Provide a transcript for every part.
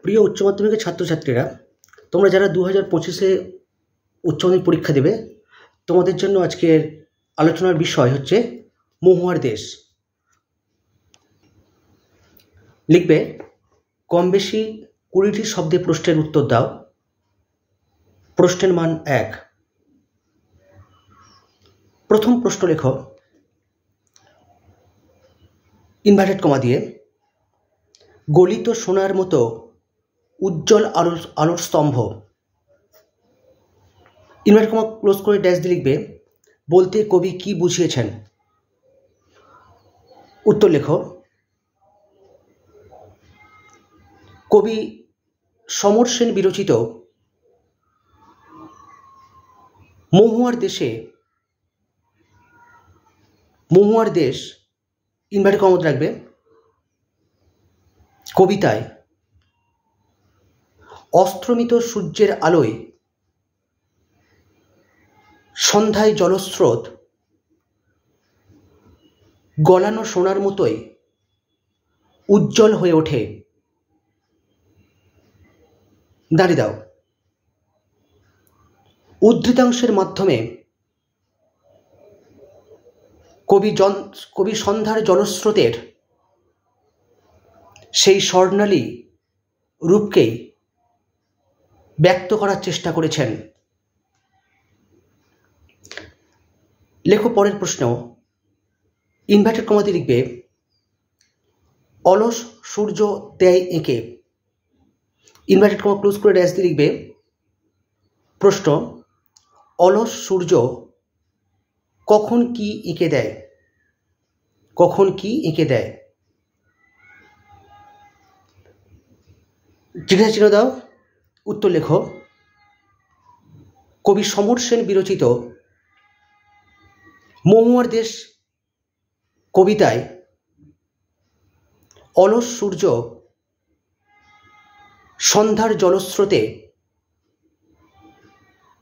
প্রিয় উচ্চ মাধ্যমিকের ছাত্রছাত্রীরা, তোমরা যারা 2025-এ উচ্চ মাধ্যমিক পরীক্ষা দেবে, তোমাদের জন্য আজকের আলোচনার বিষয় হচ্ছে মহুয়ার দেশ। লিখবে কম বেশি 20টি শব্দে প্রশ্নের উত্তর দাও। প্রশ্নের মান 1। প্রথম প্রশ্ন লেখো ইনভার্টেড কমা দিয়ে, গলিত সোনার মতো উজ্জ্বল আলোর স্তম্ভ। ইনভার্টেড কমা ক্লোজ করে ড্যাশ দিয়ে লিখবে বলতে কবি কি বুঝিয়েছেন। উত্তর লেখো কবি সমর সেন বিরচিত মহুয়ার দেশ ইনভার্টেড কমা রাখবে কবিতায় অস্ত্রমিত সূর্যের আলোয় সন্ধ্যায় জলস্রোত গলানো সোনার মতোই উজ্জ্বল হয়ে ওঠে। দাঁড়িয়ে দাও। উদ্ধৃতাংশের মাধ্যমে কবি সন্ধ্যার জলস্রোতের সেই স্বর্ণালী রূপকেই ব্যক্ত করার চেষ্টা করেছেন। লেখো পরের প্রশ্ন। ইনভার্টেড কমা দিয়ে লিখবে অলস সূর্য দেয় এঁকে। ইনভার্টেড কমা ক্লোজ করে ড্যাশ দিয়ে লিখবে প্রশ্ন অলস সূর্য কখন কি এঁকে দেয়। কখন কি এঁকে দেয়। জিজ্ঞাসা চিহ্ন দাও। উত্তর লেখো কবি সমর সেন বিরচিত মহুয়ার দেশ কবিতায় অলস সূর্য সন্ধ্যার জলস্রোতে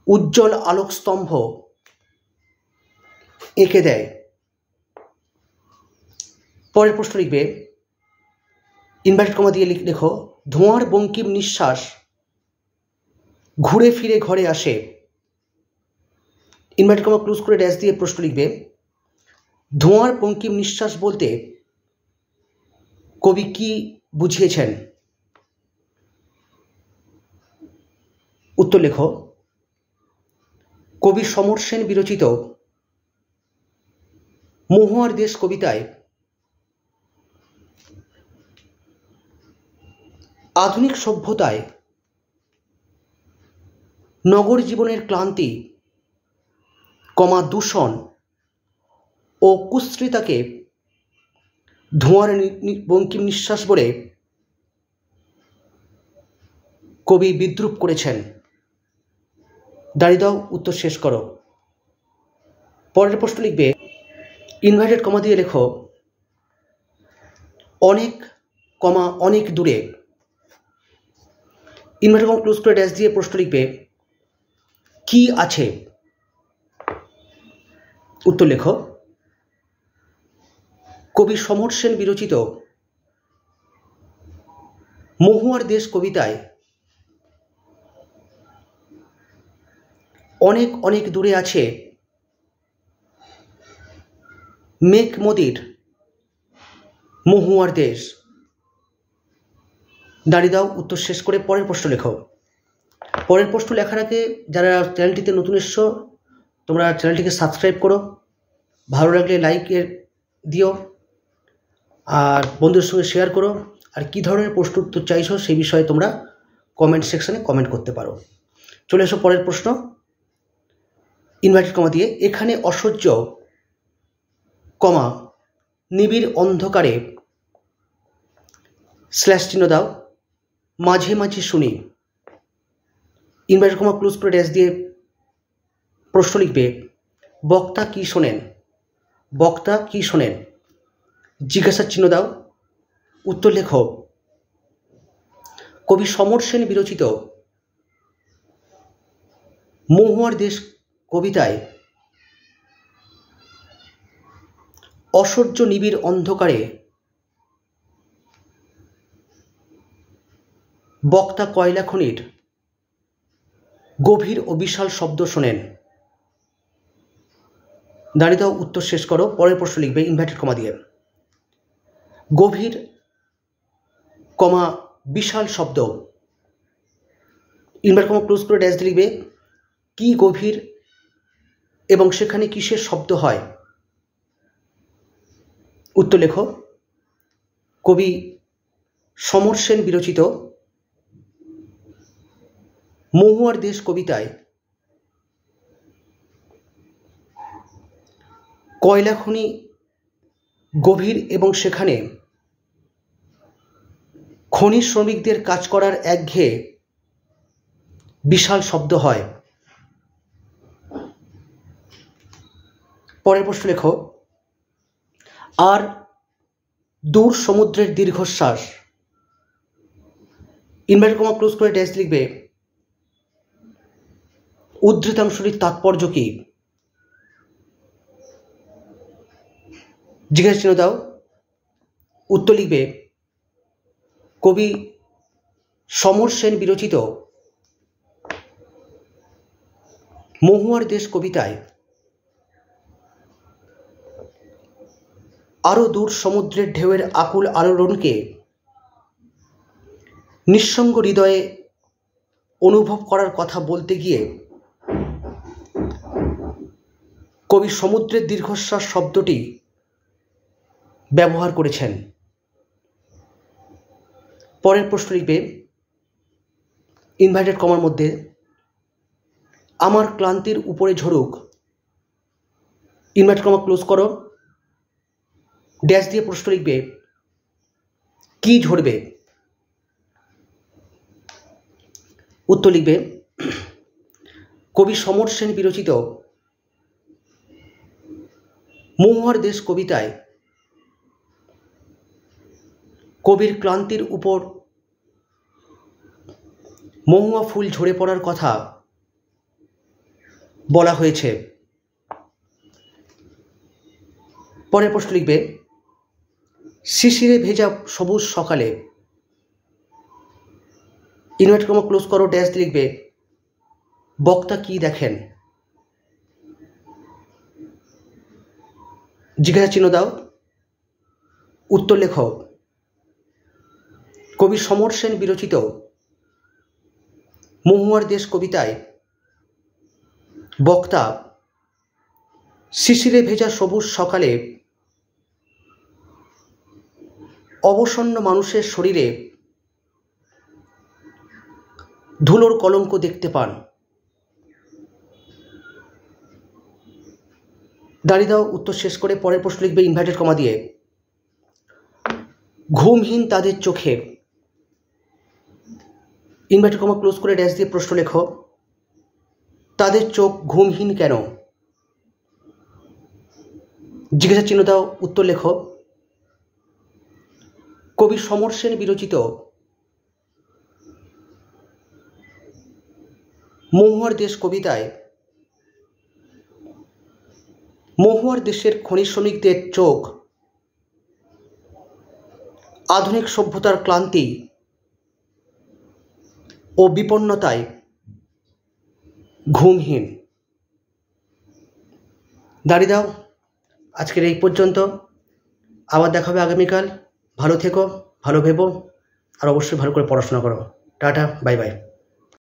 উজ্জ্বল আলোকস্তম্ভ এঁকে দেয়। পরের প্রশ্ন লিখবে ইনভার্টেড কমা দিয়ে লেখো ধোঁয়ার বঙ্কিম নিঃশ্বাস ঘুরে ফিরে ঘরে আসে। ইনভার্টেড কমা ক্লোজ করে ড্যাশ দিয়ে প্রশ্ন লিখবে ধোঁয়ার বঙ্কিম নিঃশ্বাস বলতে কবি কি বুঝিয়েছেন। উত্তর লেখো কবি সমর সেন বিরচিত মহুয়ার দেশ কবিতায় আধুনিক সভ্যতায় নগর জীবনের ক্লান্তি দূষণ ও কুৎসিতাকে ধোঁয়ার বঙ্কিম নিঃশ্বাস বলে কবি বিদ্রূপ করেছেন। দাঁড়িয়ে দাও, উত্তর শেষ করো। পরের প্রশ্ন লিখবে ইনভার্টেড কমা দিয়ে লেখো অনেক দূরে। ইনভার্টেড কমা ক্লোজ করে ড্যাশ দিয়ে প্রশ্ন লিখবে কি আছে। উত্তর লেখো কবি সমর সেন বিরচিত মহুয়ার দেশ কবিতায় অনেক দূরে আছে মেঘ মদির মহুয়ার দেশ। দাঁড়িয়ে দাও, উত্তর শেষ করে পরের প্রশ্ন লেখো। পরের প্রশ্ন লেখার আগে যারা চ্যানেলটিতে নতুন এসছো তোমরা চ্যানেলটিকে সাবস্ক্রাইব করো, ভালো লাগলে লাইকের দিও আর বন্ধুদের সঙ্গে শেয়ার করো। আর কী ধরনের প্রশ্ন উত্তর চাইছো সেই বিষয়ে তোমরা কমেন্ট সেকশনে কমেন্ট করতে পারো। চলে এসো পরের প্রশ্ন। ইনভার্টেড কমা দিয়ে এখানে অসহ্য নিবিড় অন্ধকারে স্ল্যাশ চিহ্ন দাও মাঝে মাঝে শুনি। ইনভার্টেড কমা ক্লোজ করে ড্যাশ দিয়ে প্রশ্ন লিখবে বক্তা কি শোনেন। বক্তা কি শোনেন। জিজ্ঞাসার চিহ্ন দাও। উত্তর লেখো কবি সমর সেন বিরচিত মহুয়ার দেশ কবিতায় অসহ্য নিবিড় অন্ধকারে বক্তা কয়লা খনির গভীর ও বিশাল শব্দ শোনেন। দাঁড়িয়ে দাও, উত্তর শেষ করো, পরের প্রশ্ন লিখবে ইনভার্টেড কমা দিয়ে। গভীর কমা বিশাল শব্দ, ইনভার্টেড কমা ক্লোজ করে ড্যাশ দিয়ে লিখবে কি গভীর এবং সেখানে কিসের শব্দ হয়। উত্তর লেখো। কবি সমর সেন বিরচিত মহুয়ার দেশ কবিতায় কয়লা খনি গভীর এবং সেখানে খনি শ্রমিকদের কাজ করার একঘেয়ে বিশাল শব্দ হয়। পরের প্রশ্ন লেখো আর দূর সমুদ্রের দীর্ঘশ্বাস, ইনভার্টেড কমা ক্লোজ করে ড্যাশ লিখবে উদ্ধৃতাংশটির তাৎপর্য কি। জিজ্ঞাসা চিহ্ন দাও, উত্তর লিখবে কবি সমর সেন বিরচিত মহুয়ার দেশ কবিতায় আরো দূর সমুদ্রের ঢেউয়ের আকুল আলোড়নকে নিঃসঙ্গ হৃদয়ে অনুভব করার কথা বলতে গিয়ে কবি সমুদ্রের দীর্ঘশ্বাস শব্দটি ব্যবহার করেছেন। পরের প্রশ্ন লিখবে ইনভার্টেড কমার মধ্যে আমার ক্লান্তির উপরে ঝরুক, ইনভার্টেড কমা ক্লোজ করো, ড্যাশ দিয়ে প্রশ্ন লিখবে কি ঝরবে। উত্তর লিখবে কবি সমর সেন বিরচিত মহুয়ার দেশ কবিতায় কবির ক্লান্তির উপর মহুয়া ফুল ঝরে পড়ার কথা বলা হয়েছে। পরের প্রশ্ন লিখবে শিশিরে ভেজা সবুজ সকালে, ইনভার্টেড কমা ক্লোজ করো, ড্যাশ লিখবে বক্তা কি দেখেন। জিজ্ঞাসা চিহ্ন দাও, উত্তর লেখো কবি সমর সেন বিরচিত মহুয়ার দেশ কবিতায় বক্তা শিশিরে ভেজা সবুজ সকালে অবসন্ন মানুষের শরীরে ধুলোর কলঙ্ক দেখতে পান। দাঁড়িয়ে দাও, উত্তর শেষ করে পরের প্রশ্ন লিখবে ইনভার্টেড কমা দিয়ে ঘুমহীন তাদের চোখে, ইনভার্টেড কমা ক্লোজ করে ড্যাশ দিয়ে প্রশ্ন লেখো তাদের চোখ ঘুমহীন কেন। জিজ্ঞাসা চিহ্ন দাও, উত্তর লেখো কবি সমর সেন বিরচিত মহুয়ার দেশ কবিতায় মহুয়ার দেশের খনি শ্রমিকদের চোখ আধুনিক সভ্যতার ক্লান্তি ও বিপন্নতায় ঘুমহীন। দাঁড়িয়ে দাও, আজকের এই পর্যন্ত, আবার দেখা হবে আগামীকাল। ভালো থেকো, ভালো ভেবো, আর অবশ্যই ভালো করে পড়াশোনা করো। Tata, bye bye.